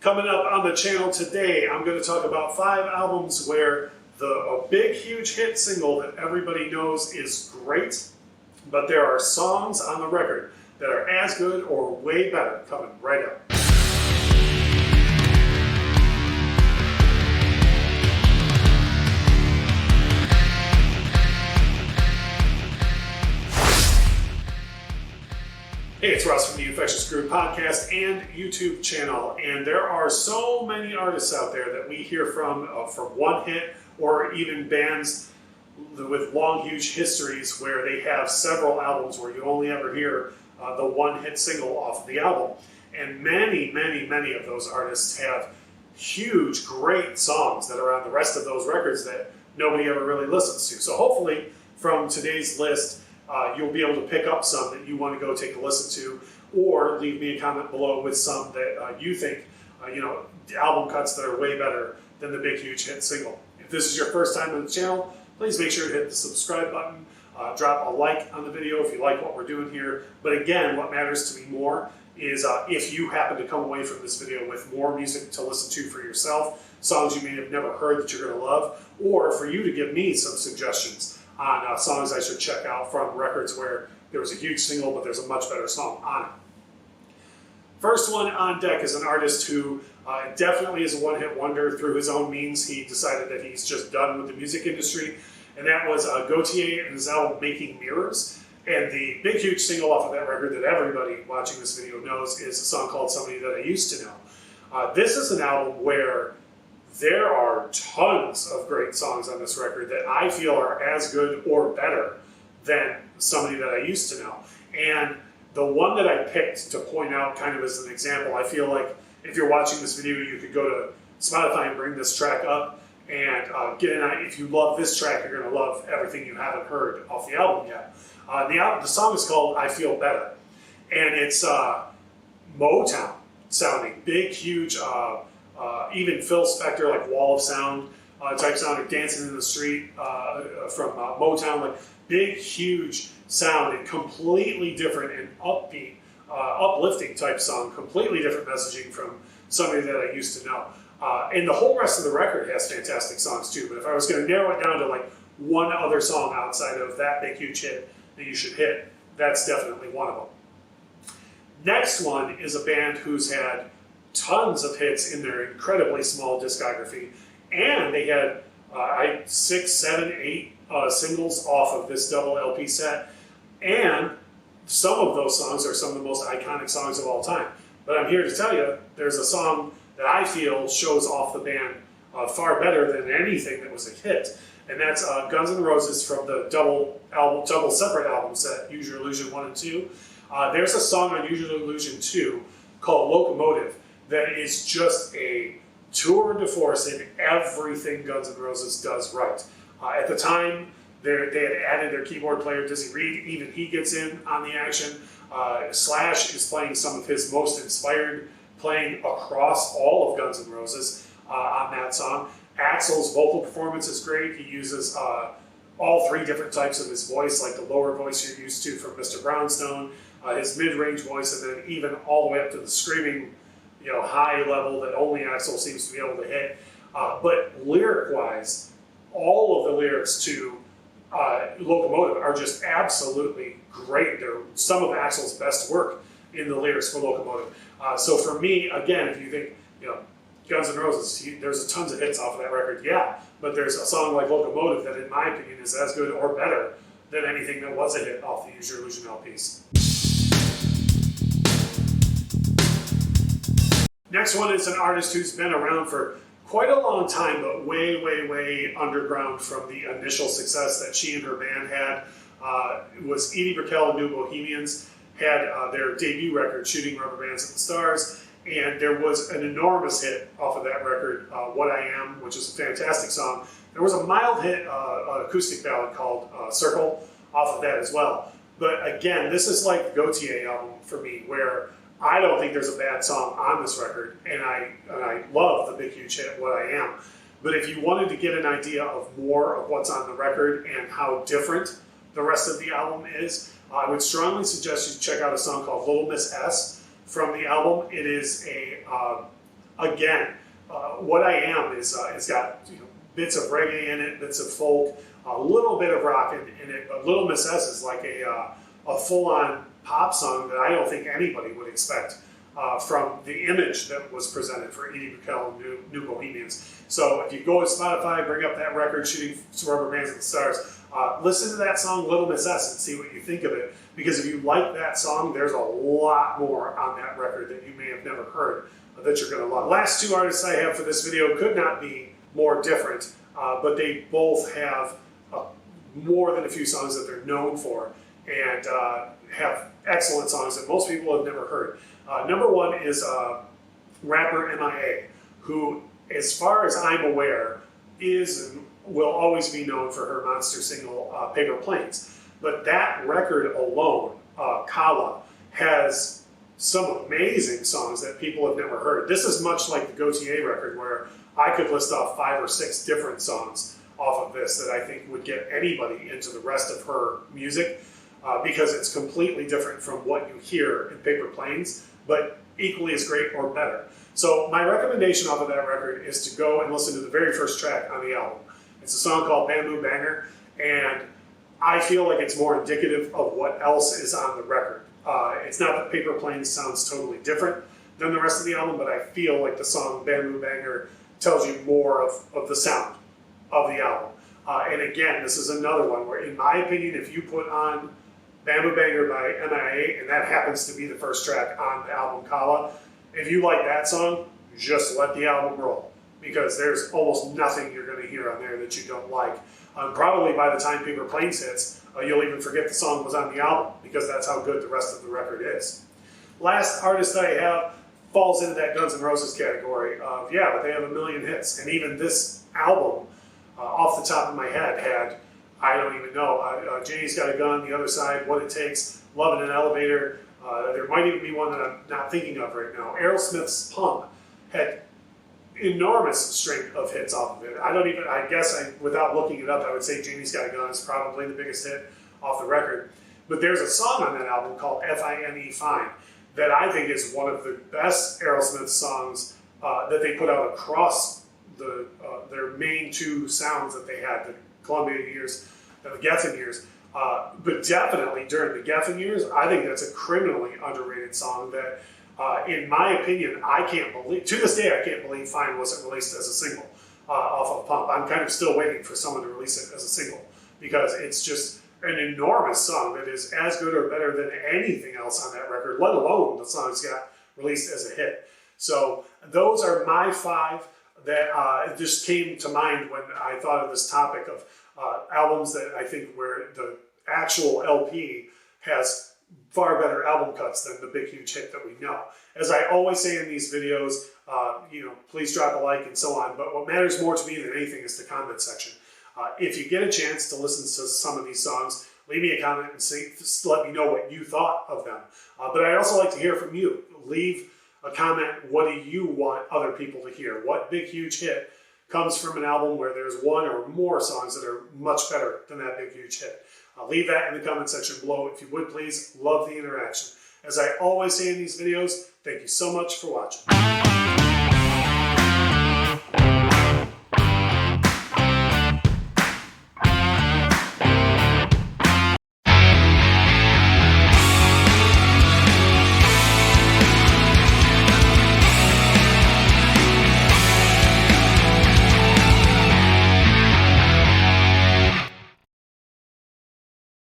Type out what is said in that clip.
Coming up on the channel today, I'm going to talk about 5 albums where a big, huge hit single that everybody knows is great, but there are songs on the record that are as good or way better coming right up. Hey, it's Russ from the Infectious Groove podcast and YouTube channel, and there are so many artists out there that we hear from one hit, or even bands with long, huge histories where they have several albums where you only ever hear the one hit single off of the album. And many of those artists have huge, great songs that are on the rest of those records that nobody ever really listens to. So hopefully from today's list, you'll be able to pick up some that you want to go take a listen to, or leave me a comment below with some that you think, the album cuts that are way better than the big, huge hit single. If this is your first time on the channel, please make sure to hit the subscribe button, drop a like on the video if you like what we're doing here. But again, what matters to me more is if you happen to come away from this video with more music to listen to for yourself, songs you may have never heard that you're going to love, or for you to give me some suggestions on songs I should check out from records where there was a huge single, but there's a much better song on it. First one on deck is an artist who definitely is a one-hit wonder. Through his own means, he decided that he's just done with the music industry, and that was Gotye and his album Making Mirrors. And the big, huge single off of that record that everybody watching this video knows is a song called Somebody That I Used to Know. This is an album where there are tons of great songs on this record that I feel are as good or better than Somebody That I Used to Know. And the one that I picked to point out kind of as an example, I feel like if you're watching this video, you could go to Spotify and bring this track up and get an idea. If you love this track, you're going to love everything you haven't heard off the album yet. The song is called I Feel Better, and it's Motown sounding, big, huge, even Phil Spector, like Wall of Sound type sound, or Dancing in the Street from Motown, like big, huge sound, and completely different and upbeat, uplifting type song, completely different messaging from Somebody That I Used to Know. And the whole rest of the record has fantastic songs too, but if I was going to narrow it down to like one other song outside of that big, huge hit that you should hit, that's definitely one of them. Next one is a band who's had tons of hits in their incredibly small discography, and they had 6, 7, 8 singles off of this double LP set, and some of those songs are some of the most iconic songs of all time. But I'm here to tell you, there's a song that I feel shows off the band far better than anything that was a hit, and that's Guns N' Roses from the double separate album set, Use Your Illusion 1 and 2. There's a song on Use Your Illusion 2 called Locomotive that is just a tour de force in everything Guns N' Roses does right. At the time, they had added their keyboard player, Dizzy Reed. Even he gets in on the action. Slash is playing some of his most inspired playing across all of Guns N' Roses on that song. Axl's vocal performance is great. He uses all 3 different types of his voice, like the lower voice you're used to from Mr. Brownstone, his mid-range voice, and then even all the way up to the screaming, high level that only Axl seems to be able to hit. But lyric-wise, all of the lyrics to Locomotive are just absolutely great. They're some of Axl's best work in the lyrics for Locomotive. So for me, again, if you think, Guns N' Roses, there's tons of hits off of that record, yeah, but there's a song like Locomotive that, in my opinion, is as good or better than anything that was a hit off the Use Your Illusion LPs. Next one is an artist who's been around for quite a long time, but way underground from the initial success that she and her band had. It was Edie Brickell and New Bohemians, had their debut record, Shooting Rubber Bands at the Stars, and there was an enormous hit off of that record, What I Am, which is a fantastic song. There was a mild hit acoustic ballad called Circle off of that as well. But again, this is like the Gotye album for me, where I don't think there's a bad song on this record, and I love the big huge hit, What I Am. But if you wanted to get an idea of more of what's on the record and how different the rest of the album is, I would strongly suggest you check out a song called Little Miss S from the album. It is a again, What I Am is it's got bits of reggae in it, bits of folk, a little bit of rock in it, but Little Miss S is like a full-on pop song that I don't think anybody would expect from the image that was presented for Edie Brickell and New Bohemians. So if you go to Spotify, bring up that record, Shooting Rubber Bands at the Stars, listen to that song Little Miss S and see what you think of it. Because if you like that song, there's a lot more on that record that you may have never heard that you're going to love. Last two artists I have for this video could not be more different, but they both have more than a few songs that they're known for and have excellent songs that most people have never heard. Number one is rapper M.I.A, who, as far as I'm aware, is and will always be known for her monster single, Paper Planes. But that record alone, Kala, has some amazing songs that people have never heard. This is much like the Gotye record, where I could list off 5 or 6 different songs off of this that I think would get anybody into the rest of her music, because it's completely different from what you hear in Paper Planes, but equally as great or better. So my recommendation off of that record is to go and listen to the very first track on the album. It's a song called Bamboo Banger, and I feel like it's more indicative of what else is on the record. It's not that Paper Planes sounds totally different than the rest of the album, but I feel like the song Bamboo Banger tells you more of the sound of the album. And again, this is another one where, in my opinion, if you put on Bamboo Banger by M.I.A, and that happens to be the first track on the album Kala, if you like that song, just let the album roll, because there's almost nothing you're going to hear on there that you don't like. Probably by the time Paper Planes hits, you'll even forget the song was on the album, because that's how good the rest of the record is. Last artist I have falls into that Guns N' Roses category of, yeah, but they have a million hits. And even this album, off the top of my head, had, I don't even know, Janie's Got a Gun, The Other Side, What It Takes, Love in an Elevator. There might even be one that I'm not thinking of right now. Aerosmith's Pump had enormous string of hits off of it. I guess without looking it up, I would say Janie's Got a Gun is probably the biggest hit off the record. But there's a song on that album called F-I-N-E Fine that I think is one of the best Aerosmith songs that they put out across their main 2 sounds that they had, the Columbia years and the Geffen years. But definitely during the Geffen years, I think that's a criminally underrated song that, in my opinion, I can't believe, to this day, I can't believe Fine wasn't released as a single off of Pump. I'm kind of still waiting for someone to release it as a single, because it's just an enormous song that is as good or better than anything else on that record, let alone the songs got released as a hit. So those are my 5 that just came to mind when I thought of this topic of albums that I think where the actual LP has far better album cuts than the big huge hit that we know. As I always say in these videos, please drop a like and so on, but what matters more to me than anything is the comment section. If you get a chance to listen to some of these songs, leave me a comment and let me know what you thought of them. But I'd also like to hear from you. Leave a comment, what do you want other people to hear? What big huge hit comes from an album where there's 1 or more songs that are much better than that big huge hit? Leave that in the comment section below if you would, please. Love the interaction. As I always say in these videos, thank you so much for watching.